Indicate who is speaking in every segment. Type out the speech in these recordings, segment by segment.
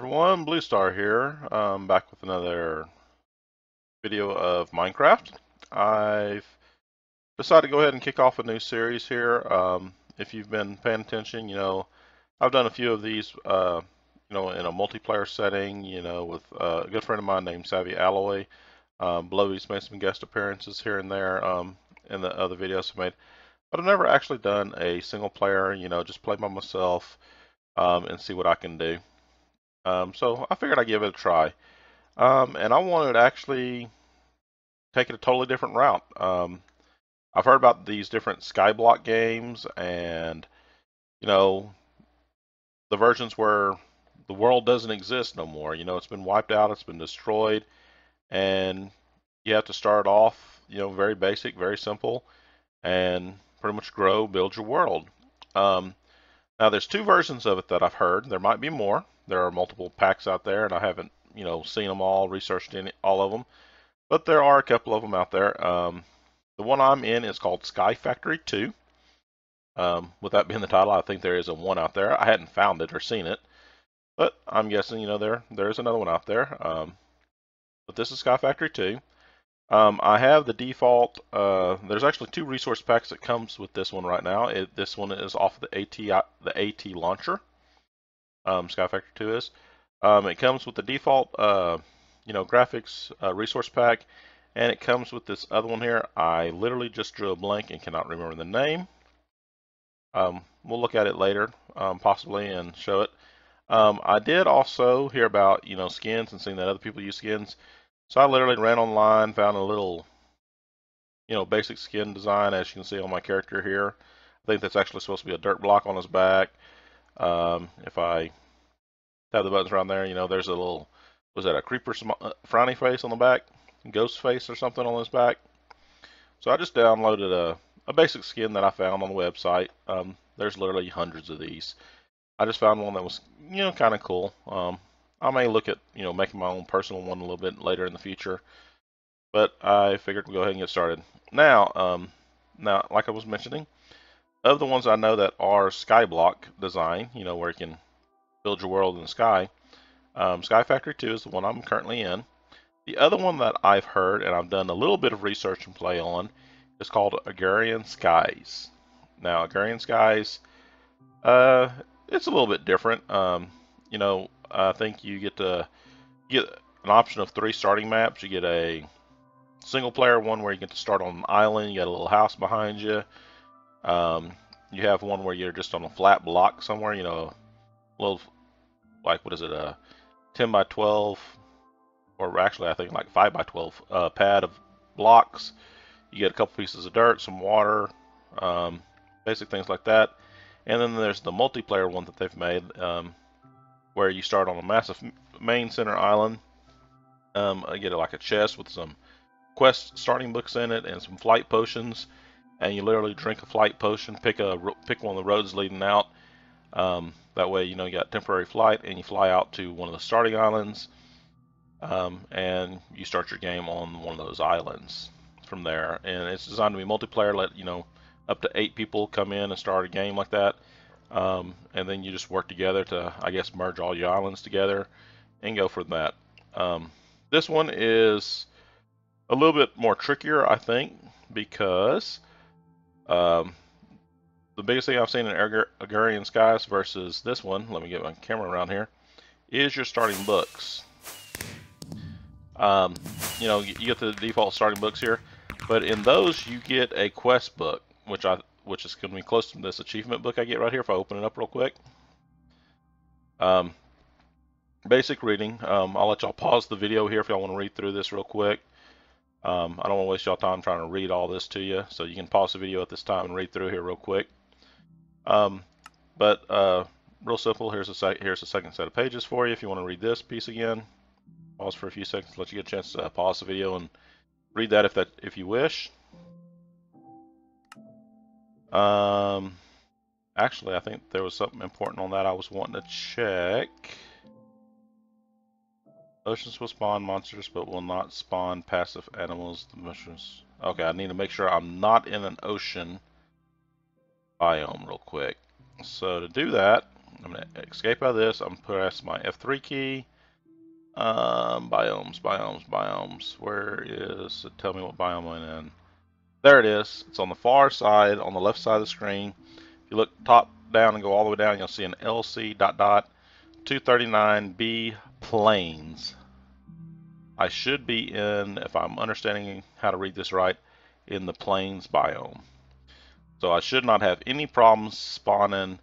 Speaker 1: everyone, Blue Star here. Back with another video of Minecraft. I've decided to go ahead and kick off a new series here. If you've been paying attention, I've done a few of these, in a multiplayer setting, with a good friend of mine named Savvy Alloy. Blowy's made some guest appearances here and there in the other videos I've made. But I've never actually done a single player, just play by myself and see what I can do. So I figured I'd give it a try. And I wanted to actually take it a totally different route. I've heard about these different Skyblock games and, you know, the versions where the world doesn't exist no more. It's been wiped out, it's been destroyed, and you have to start off, very basic, very simple, and pretty much grow, build your world. Now, there's two versions of it that I've heard. There might be more. There are multiple packs out there, and I haven't, seen them all, researched all of them. But there are a couple of them out there. The one I'm in is called Sky Factory 2. With that being the title, I think there is a one out there. I hadn't found it or seen it, but I'm guessing, there's another one out there. But this is Sky Factory 2. I have the default. There's actually two resource packs that comes with this one right now. This one is off of the AT launcher. Sky Factory 2 is. It comes with the default, graphics resource pack, and it comes with this other one here. I literally just drew a blank and cannot remember the name. We'll look at it later, possibly, and show it. I did also hear about, skins and seeing that other people use skins. So I literally ran online, found a little, basic skin design, as you can see on my character here. I think that's actually supposed to be a dirt block on his back. If I tab the buttons around there, there's a little, was that a creeper frowny face on the back? Ghost face or something on his back. So I just downloaded a basic skin that I found on the website. There's literally hundreds of these. I just found one that was, kind of cool. I may look at, making my own personal one a little bit later in the future. But I figured we'd go ahead and get started. Now, like I was mentioning, of the ones I know that are Skyblock design, where you can build your world in the sky, Sky Factory 2 is the one I'm currently in. The other one that I've heard, and I've done a little bit of research and play on, is called Agrarian Skies. Now, Agrarian Skies, it's a little bit different. I think you get an option of 3 starting maps. You get a single player one where you get to start on an island. You got a little house behind you. You have one where you're just on a flat block somewhere. A little, like, what is it, a 10 by 12, or actually I think like 5 by 12 pad of blocks. You get a couple pieces of dirt, some water, basic things like that. And then there's the multiplayer one that they've made, where you start on a massive main center island. I get like a chest with some quest starting books in it and some flight potions, and you literally drink a flight potion, pick one of the roads leading out. That way, you got temporary flight, and you fly out to one of the starting islands, and you start your game on one of those islands from there. And it's designed to be multiplayer. Let up to 8 people come in and start a game like that, and then you just work together to, I guess, merge all your islands together and go for that. This one is a little bit more trickier, I think, because the biggest thing I've seen in Agrarian Skies versus this one, let me get my camera around here, is your starting books. You get the default starting books here, but in those you get a quest book, which is going to be close to this achievement book I get right here if I open it up real quick. Basic reading. I'll let y'all pause the video here if y'all want to read through this real quick. I don't want to waste y'all time trying to read all this to you, so you can pause the video at this time and read through here real quick. Real simple. Here's a second set of pages for you if you want to read this piece again. Pause for a few seconds, let you get a chance to pause the video and read that if you wish. Actually, I think there was something important on that I was wanting to check. Oceans will spawn monsters, but will not spawn passive animals. The mushrooms. Okay, I need to make sure I'm not in an ocean biome real quick. So to do that, I'm going to escape out of this. I'm going to press my F3 key. Biomes. Where is it? Tell me what biome I'm in. There it is. It's on the far side, on the left side of the screen. If you look top down and go all the way down, you'll see an LC 239B Plains. I should be in, if I'm understanding how to read this right, in the Plains biome. So I should not have any problems spawning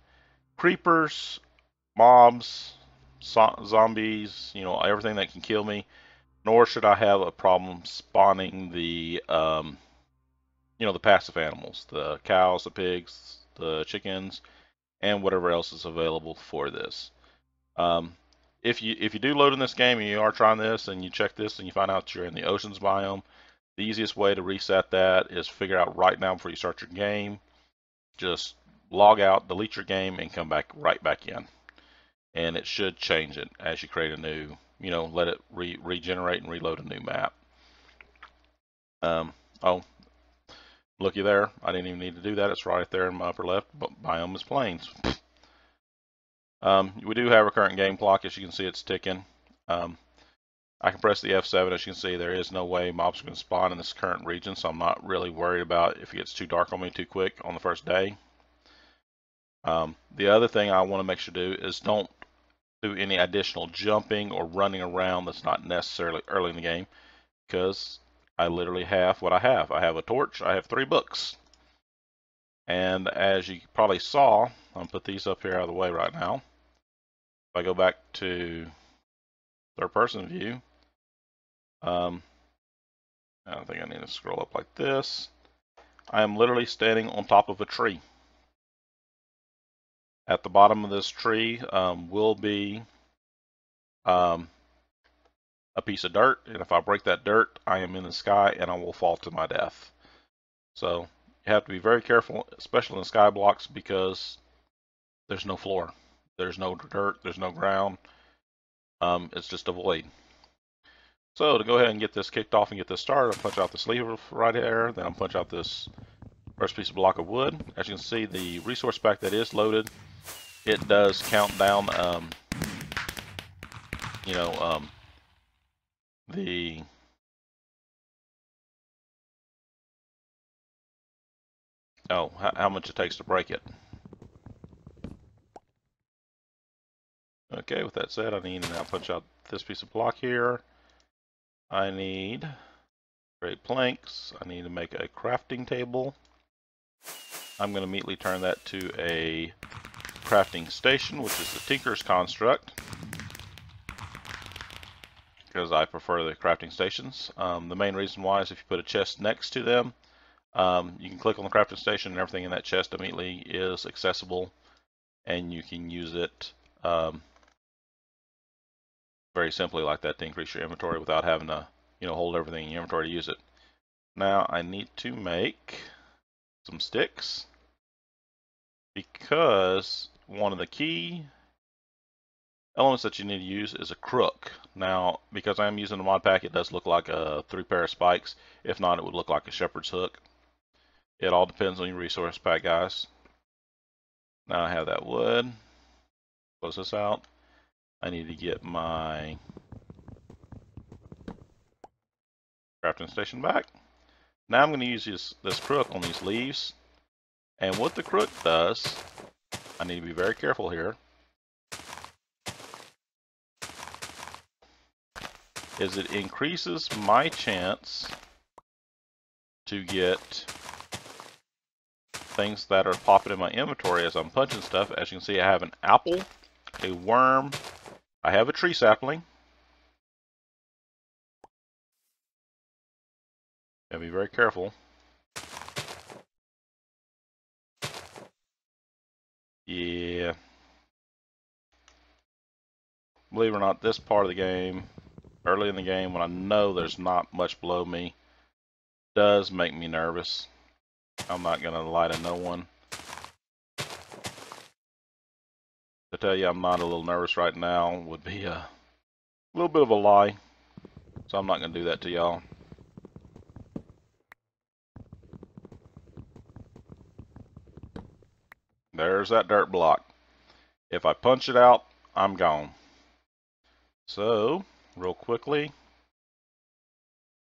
Speaker 1: creepers, mobs, zombies, everything that can kill me. Nor should I have a problem spawning the, the passive animals, the cows, the pigs, the chickens, and whatever else is available for this. If you do load in this game and you are trying this and you check this and you find out you're in the oceans biome, the easiest way to reset that is figure out right now before you start your game. Just log out, delete your game, and come back right back in. And it should change it as you create a new, let it regenerate and reload a new map. Oh, looky there. I didn't even need to do that. It's right there in my upper left. Biome is plains. We do have a current game clock. As you can see, it's ticking. I can press the F7. As you can see, there is no way mobs are going to spawn in this current region, so I'm not really worried about if it gets too dark on me too quick on the first day. The other thing I want to make sure to do is don't do any additional jumping or running around that's not necessarily early in the game, because I literally have what I have. I have a torch, I have 3 books. And as you probably saw, I'm going to put these up here out of the way right now. If I go back to third person view, I think I need to scroll up like this. I am literally standing on top of a tree. At the bottom of this tree will be a piece of dirt, and if I break that dirt, I am in the sky and I will fall to my death. So you have to be very careful, especially in the sky blocks, because there's no floor, there's no dirt, there's no ground. It's just a void. So to go ahead and get this kicked off and get this started, I'll punch out this lever right there, then I'll punch out this first piece of block of wood. As you can see, the resource pack that is loaded, it does count down how much it takes to break it. Okay, with that said, I need to now punch out this piece of block here. I need great planks. I need to make a crafting table. I'm going to immediately turn that to a crafting station, which is the Tinker's Construct, because I prefer the crafting stations. The main reason why is if you put a chest next to them, you can click on the crafting station and everything in that chest immediately is accessible, and you can use it very simply like that to increase your inventory without having to hold everything in your inventory to use it. Now I need to make some sticks, because one of the key elements that you need to use is a crook. Now, because I'm using the mod pack, it does look like a 3 pair of spikes. If not, it would look like a shepherd's hook. It all depends on your resource pack, guys. Now I have that wood. Close this out. I need to get my crafting station back. Now I'm going to use this crook on these leaves. And what the crook does, I need to be very careful here, is it increases my chance to get things that are popping in my inventory as I'm punching stuff. As you can see, I have an apple, a worm, I have a tree sapling. Gotta be very careful. Yeah. Believe it or not, this part of the game, early in the game, when I know there's not much below me, does make me nervous. I'm not gonna lie to no one. To tell you I'm not a little nervous right now would be a little bit of a lie. So I'm not gonna do that to y'all. There's that dirt block. If I punch it out, I'm gone. So, real quickly,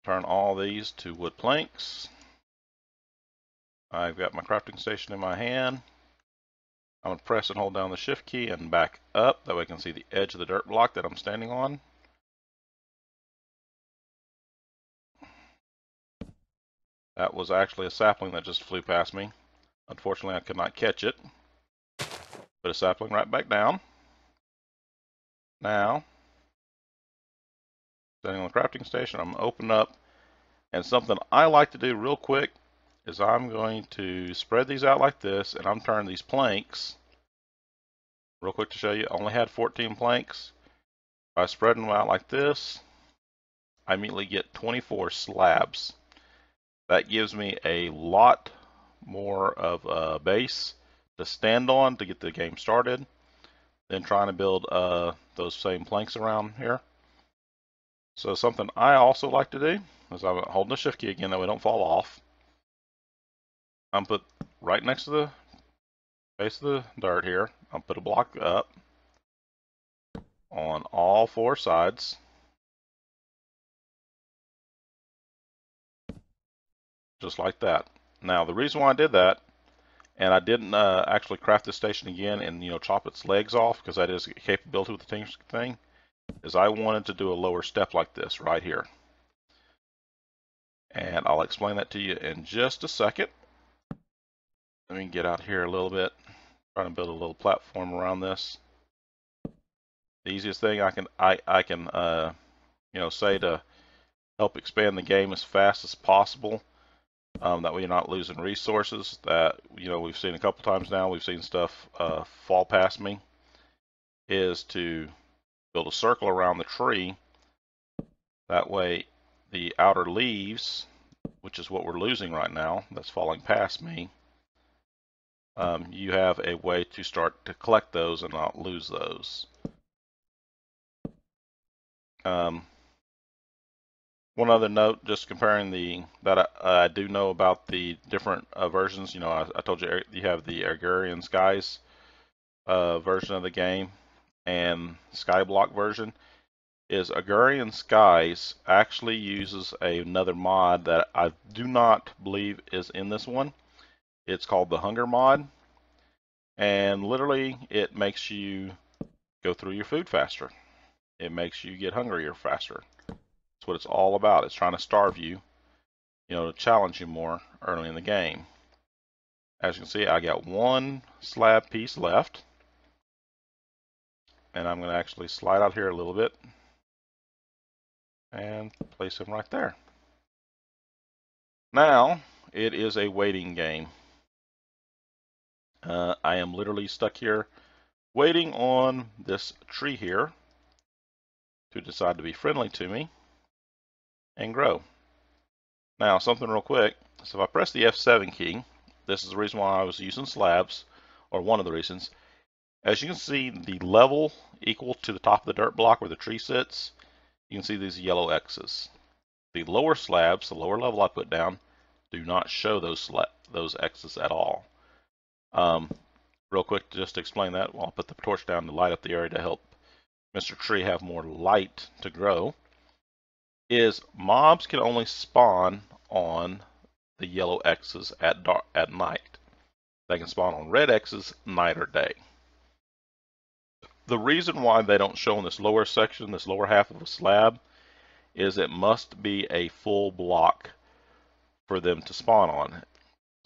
Speaker 1: turn all these to wood planks. I've got my crafting station in my hand. I'm going to press and hold down the shift key and back up. That way I can see the edge of the dirt block that I'm standing on. That was actually a sapling that just flew past me. Unfortunately, I could not catch it. Put a sapling right back down. Now, standing on the crafting station, I'm going to open up. And something I like to do real quick is I'm going to spread these out like this, and I'm turning these planks, real quick to show you, I only had 14 planks. By spreading them out like this, I immediately get 24 slabs. That gives me a lot more of a base to stand on to get the game started than trying to build those same planks around here. So something I also like to do is I'm holding the shift key again that we don't fall off. I'm put right next to the base of the dirt here. I'll put a block up on all four sides. Just like that. Now the reason why I did that, and I didn't actually craft this station again and chop its legs off, because that is a capability with the thing, is I wanted to do a lower step like this right here. And I'll explain that to you in just a second. Let me get out here a little bit. Trying to build a little platform around this. The easiest thing I can say to help expand the game as fast as possible, that way you're not losing resources. That we've seen a couple times now. We've seen stuff fall past me. Is to build a circle around the tree. That way, the outer leaves, which is what we're losing right now, that's falling past me. You have a way to start to collect those and not lose those. One other note, just comparing that I do know about the different versions. I told you you have the Agrarian Skies version of the game and Skyblock version. Is Agrarian Skies actually uses another mod that I do not believe is in this one. It's called the Hunger mod, and literally it makes you go through your food faster. It makes you get hungrier faster. That's what it's all about. It's trying to starve you, to challenge you more early in the game. As you can see, I got one slab piece left, and I'm going to actually slide out here a little bit and place him right there. Now it is a waiting game. I am literally stuck here waiting on this tree here to decide to be friendly to me and grow. Now, something real quick. So if I press the F7 key, this is the reason why I was using slabs, or one of the reasons. As you can see, the level equal to the top of the dirt block where the tree sits, you can see these yellow X's. The lower slabs, the lower level I put down, do not show those X's at all. Real quick, just to explain that, I'll put the torch down to light up the area to help Mr. Tree have more light to grow. Is mobs can only spawn on the yellow X's at night. They can spawn on red X's night or day. The reason why they don't show in this lower section, this lower half of a slab, is it must be a full block for them to spawn on.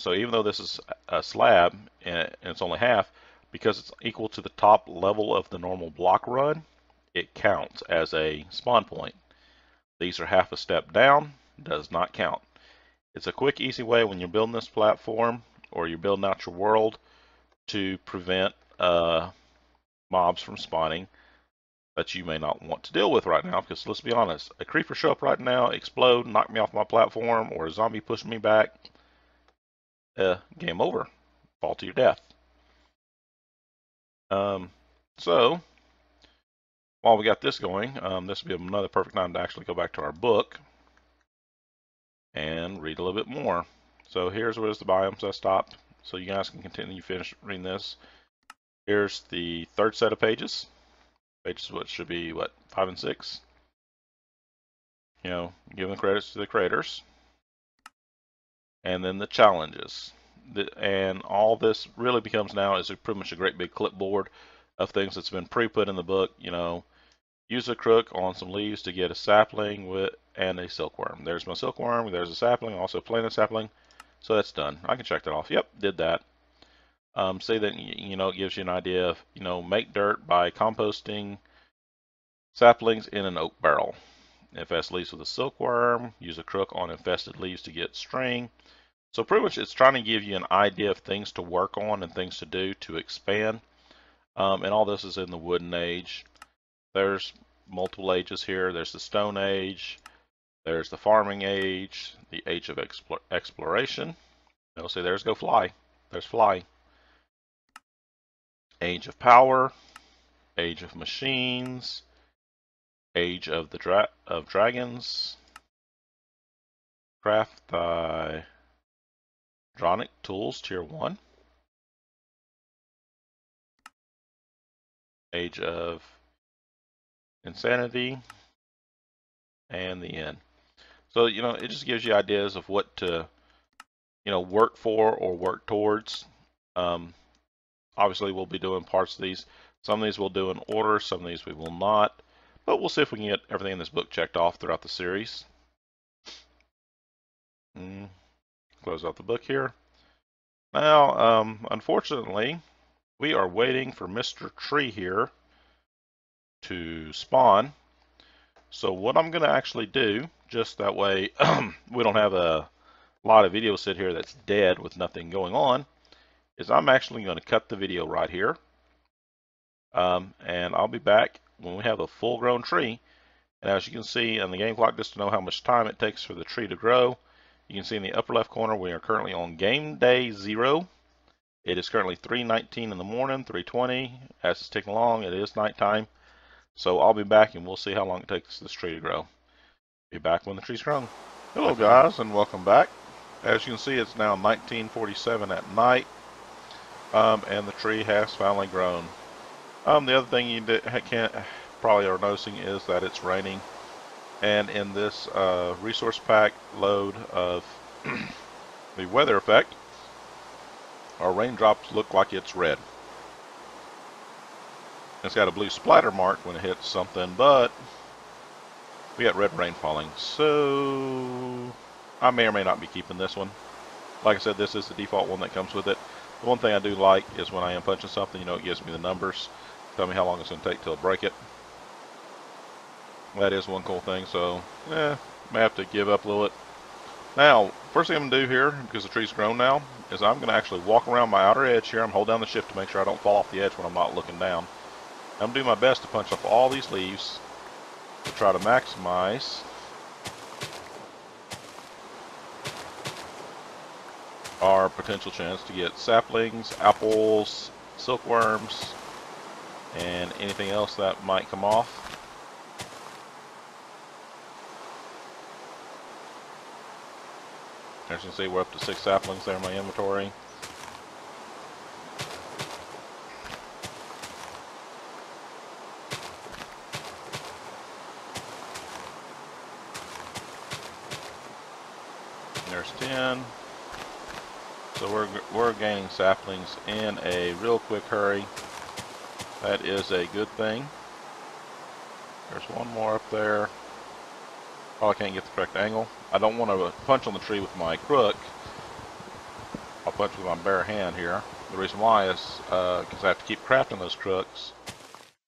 Speaker 1: So even though this is a slab and it's only half, because it's equal to the top level of the normal block run, it counts as a spawn point. These are half a step down, does not count. It's a quick, easy way when you're building this platform or you're building out your world to prevent mobs from spawning that you may not want to deal with right now. Because let's be honest, a creeper show up right now, explode, knock me off my platform, or a zombie push me back, game over. Fall to your death. So while we got this going, this will be another perfect time to actually go back to our book and read a little bit more. So here's where's the biomes I stopped. So you guys can continue finish reading this. Here's the third set of pages. Pages what should be what, 5 and 6. You know, giving credits to the creators. And then the challenges. And all this really becomes now is pretty much a great big clipboard of things that's been pre-put in the book. You know, use a crook on some leaves to get a sapling and a silkworm. There's my silkworm, there's a sapling, also planted sapling. So that's done. I can check that off. Yep, did that. Say that, you know, it gives you an idea of, you know, make dirt by composting saplings in an oak barrel. Infest leaves with a silkworm. Use a crook on infested leaves to get string. So pretty much it's trying to give you an idea of things to work on and things to do to expand. And all this is in the Wooden Age. There's multiple ages here. There's the Stone Age. There's the Farming Age. The Age of Exploration. You'll see there's Go Fly. There's Fly. Age of Power. Age of Machines. Age of the Dragons. Craft thy Dronic Tools Tier 1. Age of Insanity. And the End. So, you know, it just gives you ideas of what to, you know, work for or work towards. Obviously, we'll be doing parts of these. Some of these we'll do in order, some of these we will not. But we'll see if we can get everything in this book checked off throughout the series. Close out the book here. Now, unfortunately, we are waiting for Mr. Tree here to spawn. So what I'm going to actually do, just that way we don't have a lot of video sit here that's dead with nothing going on, is I'm actually going to cut the video right here. And I'll be back when we have a full-grown tree. And as you can see on the game clock, just to know how much time it takes for the tree to grow, you can see in the upper left corner we are currently on game day 0. It is currently 3:19 in the morning, 3:20. As it's ticking along, it is nighttime. So I'll be back and we'll see how long it takes this tree to grow. Be back when the tree's grown. Hello guys, and welcome back. As you can see, it's now 19:47 at night, and the tree has finally grown. The other thing you probably are noticing is that it's raining, and in this resource pack load of the weather effect, our raindrops look like it's red. It's got a blue splatter mark when it hits something, but we got red rain falling, so I may or may not be keeping this one. Like I said, this is the default one that comes with it. The one thing I do like is when I am punching something, you know, it gives me the numbers, tell me how long it's going to take till I break it. That is one cool thing, so may have to give up a little bit. Now, first thing I'm going to do here, because the tree's grown now, is I'm going to actually walk around my outer edge here. I'm holding down the shift to make sure I don't fall off the edge when I'm not looking down. I'm doing my best to punch off all these leaves to try to maximize our potential chance to get saplings, apples, silkworms, and anything else that might come off. As you can see, we're up to 6 saplings there in my inventory. There's 10. So we're gaining saplings in a real quick hurry. That is a good thing. There's one more up there. Probably can't get the correct angle. I don't want to punch on the tree with my crook. I'll punch with my bare hand here. The reason why is because I have to keep crafting those crooks.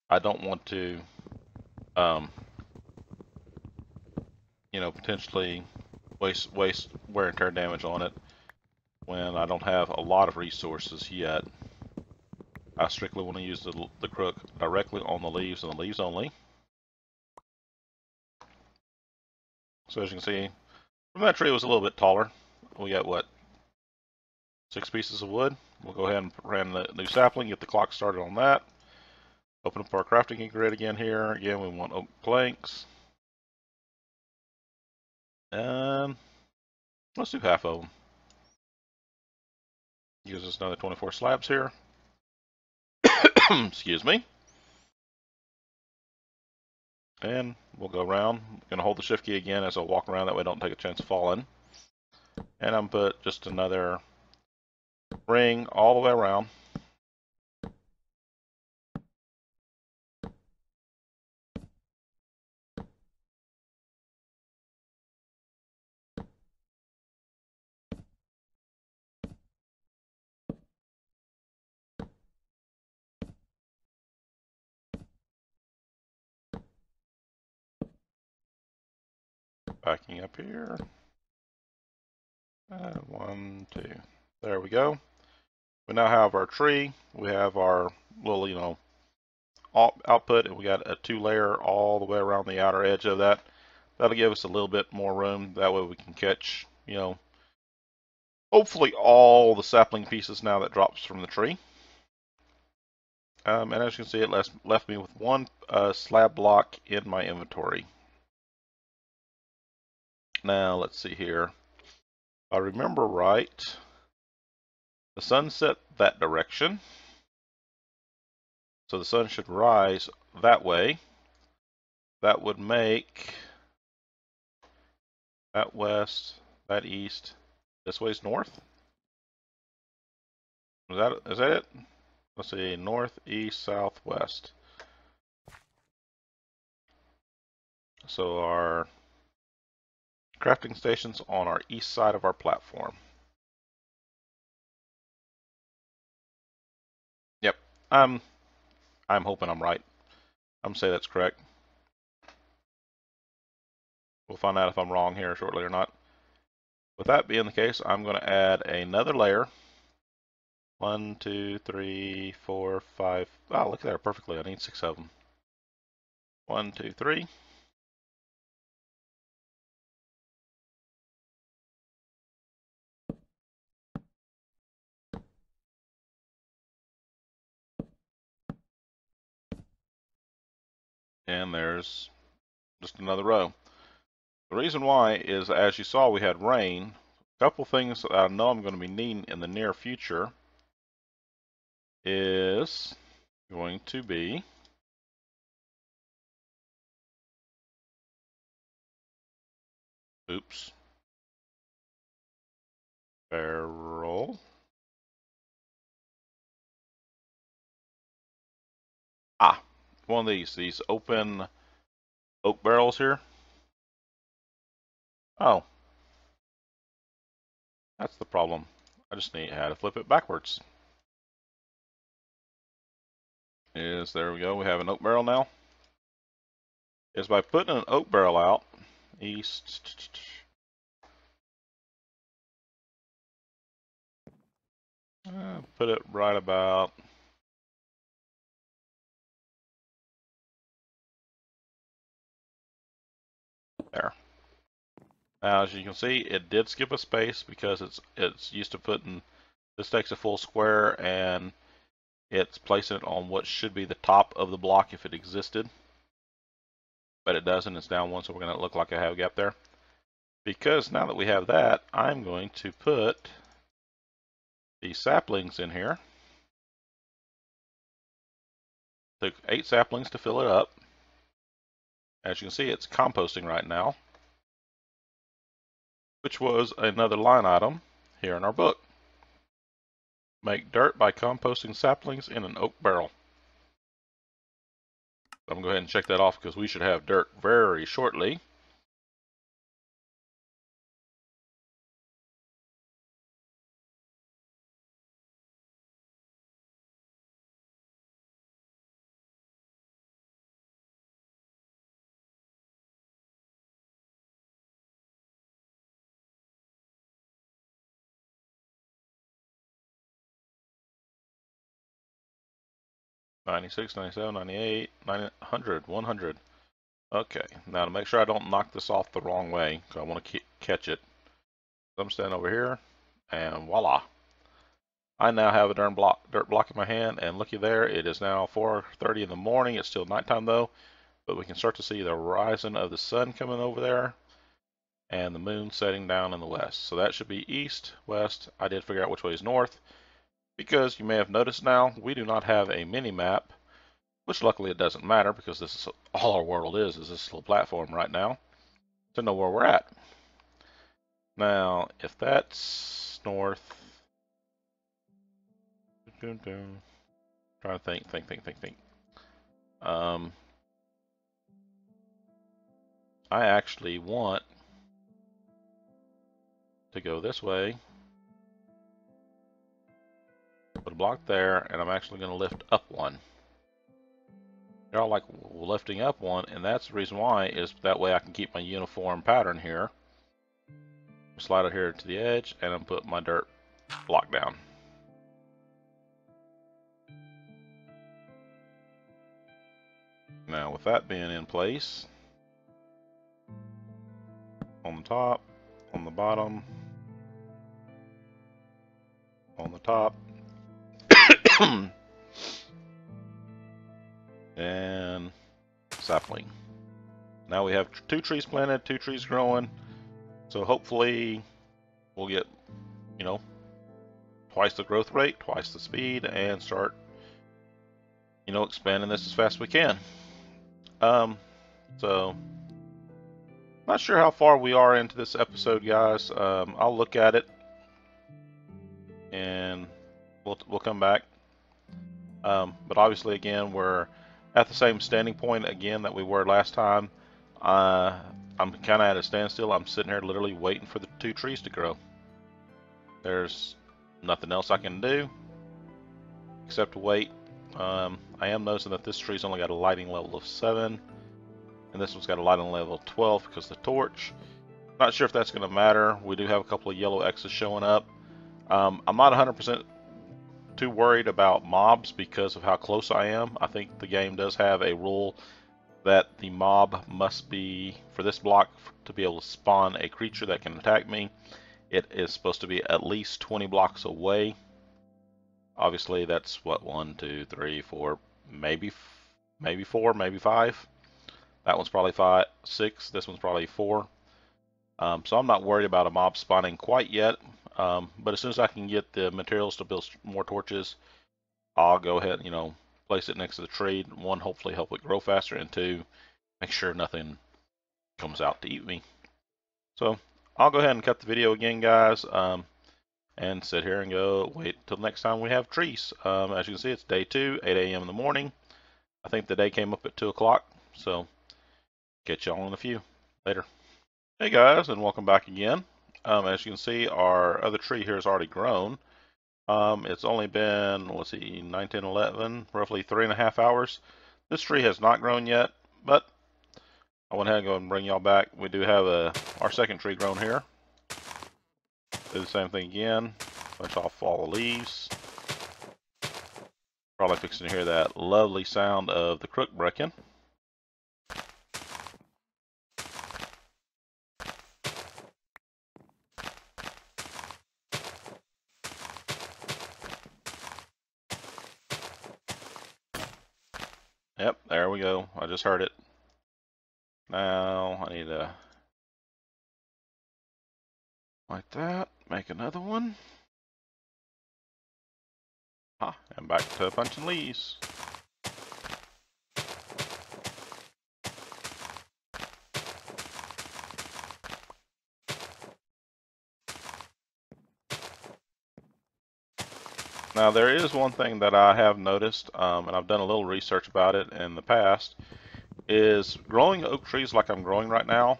Speaker 1: I don't want to, you know, potentially waste wear and tear damage on it when I don't have a lot of resources yet. I strictly want to use the crook directly on the leaves and the leaves only. So as you can see, from that tree it was a little bit taller. We got what, 6 pieces of wood. We'll go ahead and ran the new sapling, get the clock started on that. Open up our crafting grid again here. Again, we want oak planks. And let's do half of them. Gives us another 24 slabs here. Excuse me. And we'll go around. I'm going to hold the shift key again as I walk around, that way I don't take a chance of falling. And I'm going to put just another ring all the way around. Backing up here. 1, 2. There we go. We now have our tree. We have our little, output, and we got a 2-layer all the way around the outer edge of that. That'll give us a little bit more room. That way we can catch, hopefully all the sapling pieces now that drops from the tree. And as you can see, it left me with one slab block in my inventory. Now let's see here. If I remember right, the sun set that direction, so the sun should rise that way. That would make that west, that east, this way's north. Is that it? Let's see, north, east, south, west. So our crafting station's on our east side of our platform. Yep, I'm hoping I'm right. I'm gonna say that's correct. We'll find out if I'm wrong here shortly or not. With that being the case, I'm going to add another layer. 1, 2, 3, 4, 5. Oh, look there, perfectly. I need 6 of them. 1, 2, 3. And there's just another row. The reason why is, as you saw, we had rain. A couple things that I know I'm going to be needing in the near future is going to be barrel. One of these open oak barrels here. Oh, that's the problem. I just need how to flip it backwards. There we go. We have an oak barrel now. Is by putting an oak barrel out east. Put it right about there. Now, as you can see, it did skip a space because it's used to putting. This takes a full square and it's placing it on what should be the top of the block if it existed, but it doesn't. It's down one, so we're going to look like I have a gap there. Because now that we have that, I'm going to put these saplings in here. Took 8 saplings to fill it up. As you can see, it's composting right now, which was another line item here in our book. Make dirt by composting saplings in an oak barrel. I'm going to go ahead and check that off because we should have dirt very shortly. '96, '97, '98, 100, 100. Okay, now to make sure I don't knock this off the wrong way, because I want to catch it. I'm standing over here, and voila. I now have a dirt block in my hand, and looky there, it is now 4:30 in the morning. It's still nighttime though, but we can start to see the horizon of the sun coming over there, and the moon setting down in the west. So that should be east, west. I did figure out which way is north, because you may have noticed now we do not have a mini map, which luckily it doesn't matter because this is all our world is this little platform right now to know where we're at. Now, if that's north, trying to think. I actually want to go this way, put a block there, and I'm actually going to lift up one. They're all like lifting up one, and that's the reason why, is that way I can keep my uniform pattern here. Slide it here to the edge, and I'm put my dirt block down. Now, with that being in place, on the top, on the bottom, on the top, and sapling. Now we have 2 trees planted, 2 trees growing, so hopefully we'll get, you know, twice the growth rate, twice the speed, and start, you know, expanding this as fast as we can. So not sure how far we are into this episode, guys. I'll look at it and we'll come back. But obviously, again, we're at the same standing point again that we were last time. I'm kind of at a standstill. I'm sitting here literally waiting for the 2 trees to grow. There's nothing else I can do except to wait. I am noticing that this tree's only got a lighting level of 7, and this one's got a lighting level of 12 because of the torch. Not sure if that's going to matter. We do have a couple of yellow X's showing up. I'm not 100% too worried about mobs because of how close I am. I think the game does have a rule that the mob must be, for this block to be able to spawn a creature that can attack me, it is supposed to be at least 20 blocks away. Obviously that's what, 1, 2, 3, 4, maybe 4, maybe 5. That one's probably 5, 6. This one's probably 4. So I'm not worried about a mob spawning quite yet. But as soon as I can get the materials to build more torches, I'll go ahead, you know, place it next to the tree. 1, hopefully help it grow faster, and 2, make sure nothing comes out to eat me. So I'll go ahead and cut the video again, guys, and sit here and go wait till next time we have trees. As you can see, it's day 2, 8 a.m. in the morning. I think the day came up at 2 o'clock, so catch y'all in a few. Later. Hey guys, and welcome back again. As you can see, our other tree here has already grown. It's only been, let's see, 19, 11, roughly 3.5 hours. This tree has not grown yet, but I went ahead and go and bring y'all back. We do have our second tree grown here. Do the same thing again. Bunch off all the leaves. Probably fixing to hear that lovely sound of the crook breaking. Yep, there we go. I just heard it. Now I need to, like that, make another one. And back to punching leaves. Now there is one thing that I have noticed, and I've done a little research about it in the past, is growing oak trees like I'm growing right now.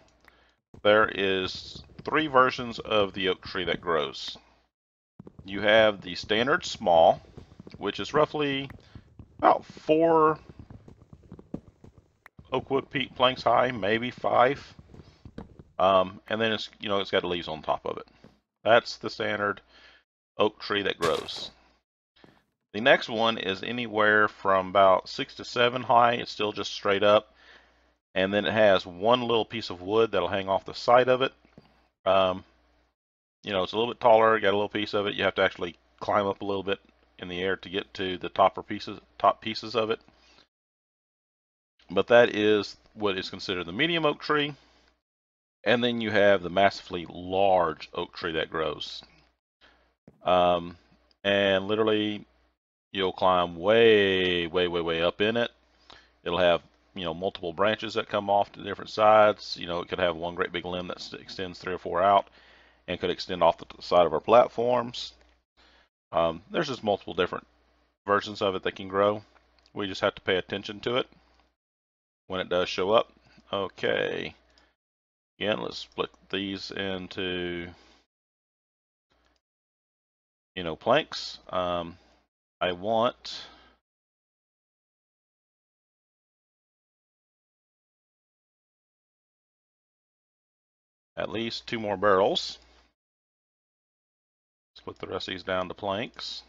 Speaker 1: There is 3 versions of the oak tree that grows. You have the standard small, which is roughly about 4 oak wood planks high, maybe 5. And then it's, you know, it's got leaves on top of it. That's the standard oak tree that grows. The next one is anywhere from about 6 to 7 high. It's still just straight up. And then it has one little piece of wood that'll hang off the side of it. You know, it's a little bit taller, got a little piece of it. You have to actually climb up a little bit in the air to get to the top pieces of it. But that is what is considered the medium oak tree. And then you have the massively large oak tree that grows. and literally you'll climb way, way, way, way up in it. It'll have, multiple branches that come off to different sides. It could have one great big limb that extends 3 or 4 out and could extend off the side of our platforms. There's just multiple different versions of it that can grow. We just have to pay attention to it when it does show up. Okay. Again, let's split these into, planks. I want at least 2 more barrels. Split the rest of these down to planks.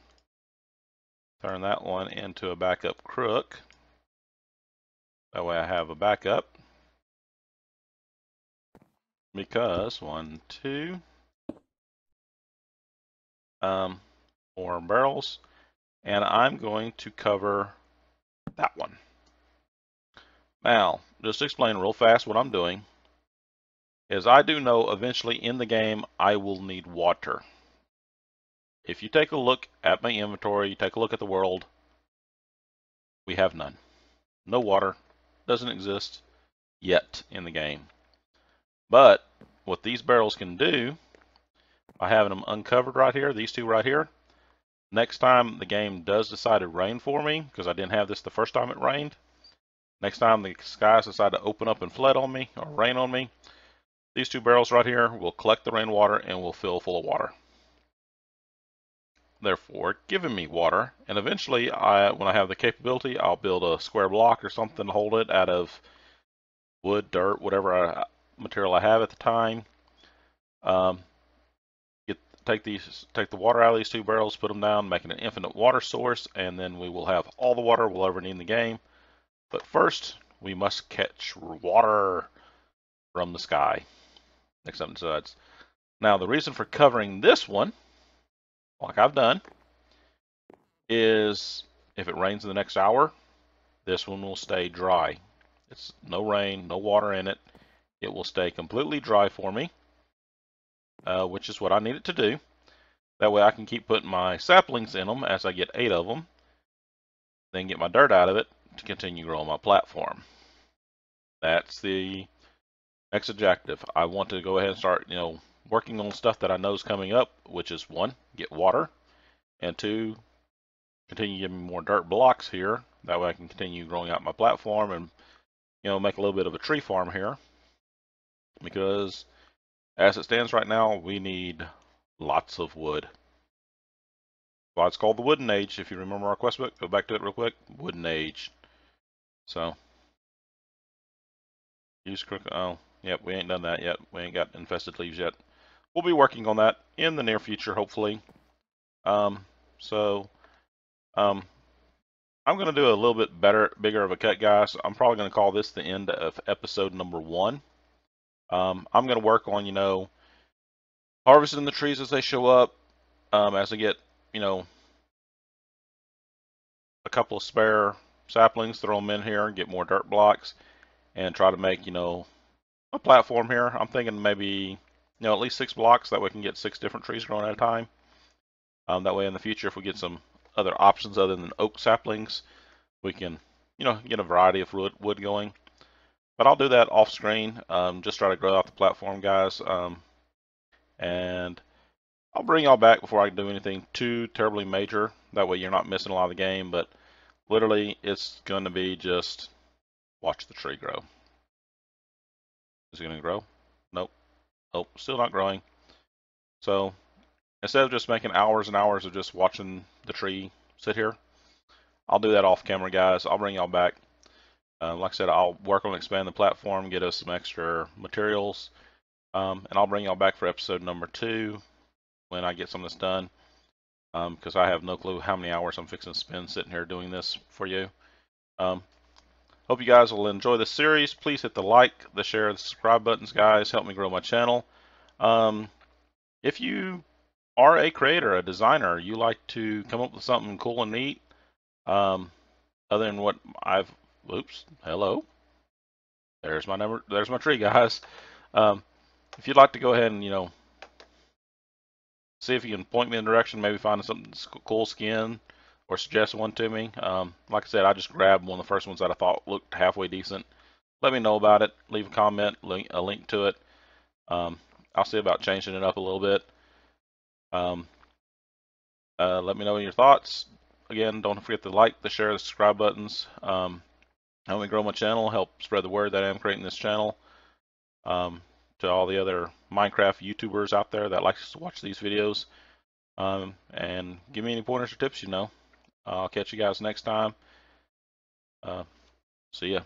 Speaker 1: Turn that one into a backup crook. That way I have a backup. Because 1, 2, 4 barrels, and I'm going to cover that one. Now, just to explain real fast what I'm doing is I do know eventually in the game I will need water. If you take a look at my inventory, you take a look at the world, we have none. No water, doesn't exist yet in the game. But what these barrels can do, by having them uncovered right here, these two right here, next time the game does decide to rain for me, because I didn't have this the first time it rained, next time the skies decide to open up and flood on me or rain on me, these 2 barrels right here will collect the rainwater and will fill full of water. Therefore, giving me water, and eventually, when I have the capability, I'll build a square block or something to hold it out of wood, dirt, whatever material I have at the time. Take the water out of these 2 barrels, put them down, making an infinite water source, and then we will have all the water we'll ever need in the game. But first, we must catch water from the sky. Next up decides. Now, the reason for covering this one, like I've done, is if it rains in the next hour, this one will stay dry. It's no rain, no water in it. It will stay completely dry for me, which is what I need it to do. That way I can keep putting my saplings in them as I get 8 of them, then get my dirt out of it to continue growing my platform. That's the next objective. I want to go ahead and start, working on stuff that I know is coming up, which is 1, get water, and 2, continue giving me more dirt blocks here. That way I can continue growing out my platform and, make a little bit of a tree farm here. Because as it stands right now, we need lots of wood. Well, it's called the Wooden Age. If you remember our quest book, go back to it real quick. Wooden Age. So, use crook. Oh, yep, we ain't done that yet. We ain't got infested leaves yet. We'll be working on that in the near future, hopefully. I'm going to do a little bit bigger of a cut, guys. I'm probably going to call this the end of episode number 1. I'm going to work on, harvesting the trees as they show up. As I get, a couple of spare saplings, throw them in here and get more dirt blocks and try to make, a platform here. I'm thinking maybe, at least 6 blocks. That way we can get 6 different trees growing at a time. That way in the future, if we get some other options other than oak saplings, we can, get a variety of wood going. But I'll do that off screen. Just try to grow out the platform, guys. And I'll bring y'all back before I do anything too terribly major. That way you're not missing a lot of the game. But literally, it's going to be just watch the tree grow. Is it going to grow? Nope. Nope. Still not growing. So instead of just making hours and hours of just watching the tree sit here, I'll do that off camera, guys. I'll bring y'all back. Like I said, I'll work on expanding the platform, get us some extra materials, and I'll bring y'all back for episode number 2 when I get some of this done, because I have no clue how many hours I'm fixing to spend sitting here doing this for you. Hope you guys will enjoy this series. Please hit the like, the share, the subscribe buttons, guys. Help me grow my channel. If you are a creator, a designer, you like to come up with something cool and neat, other than what oops, hello. There's my tree, guys. If you'd like to go ahead and, see if you can point me in the direction, maybe find something cool skin or suggest one to me. Like I said, I just grabbed one of the first ones that I thought looked halfway decent. Let me know about it. Leave a comment, a link to it. I'll see about changing it up a little bit. Let me know your thoughts. Again, don't forget to like, the share, the subscribe buttons. Help me grow my channel, help spread the word that I'm creating this channel to all the other Minecraft YouTubers out there that likes to watch these videos. And give me any pointers or tips you know. I'll catch you guys next time. See ya.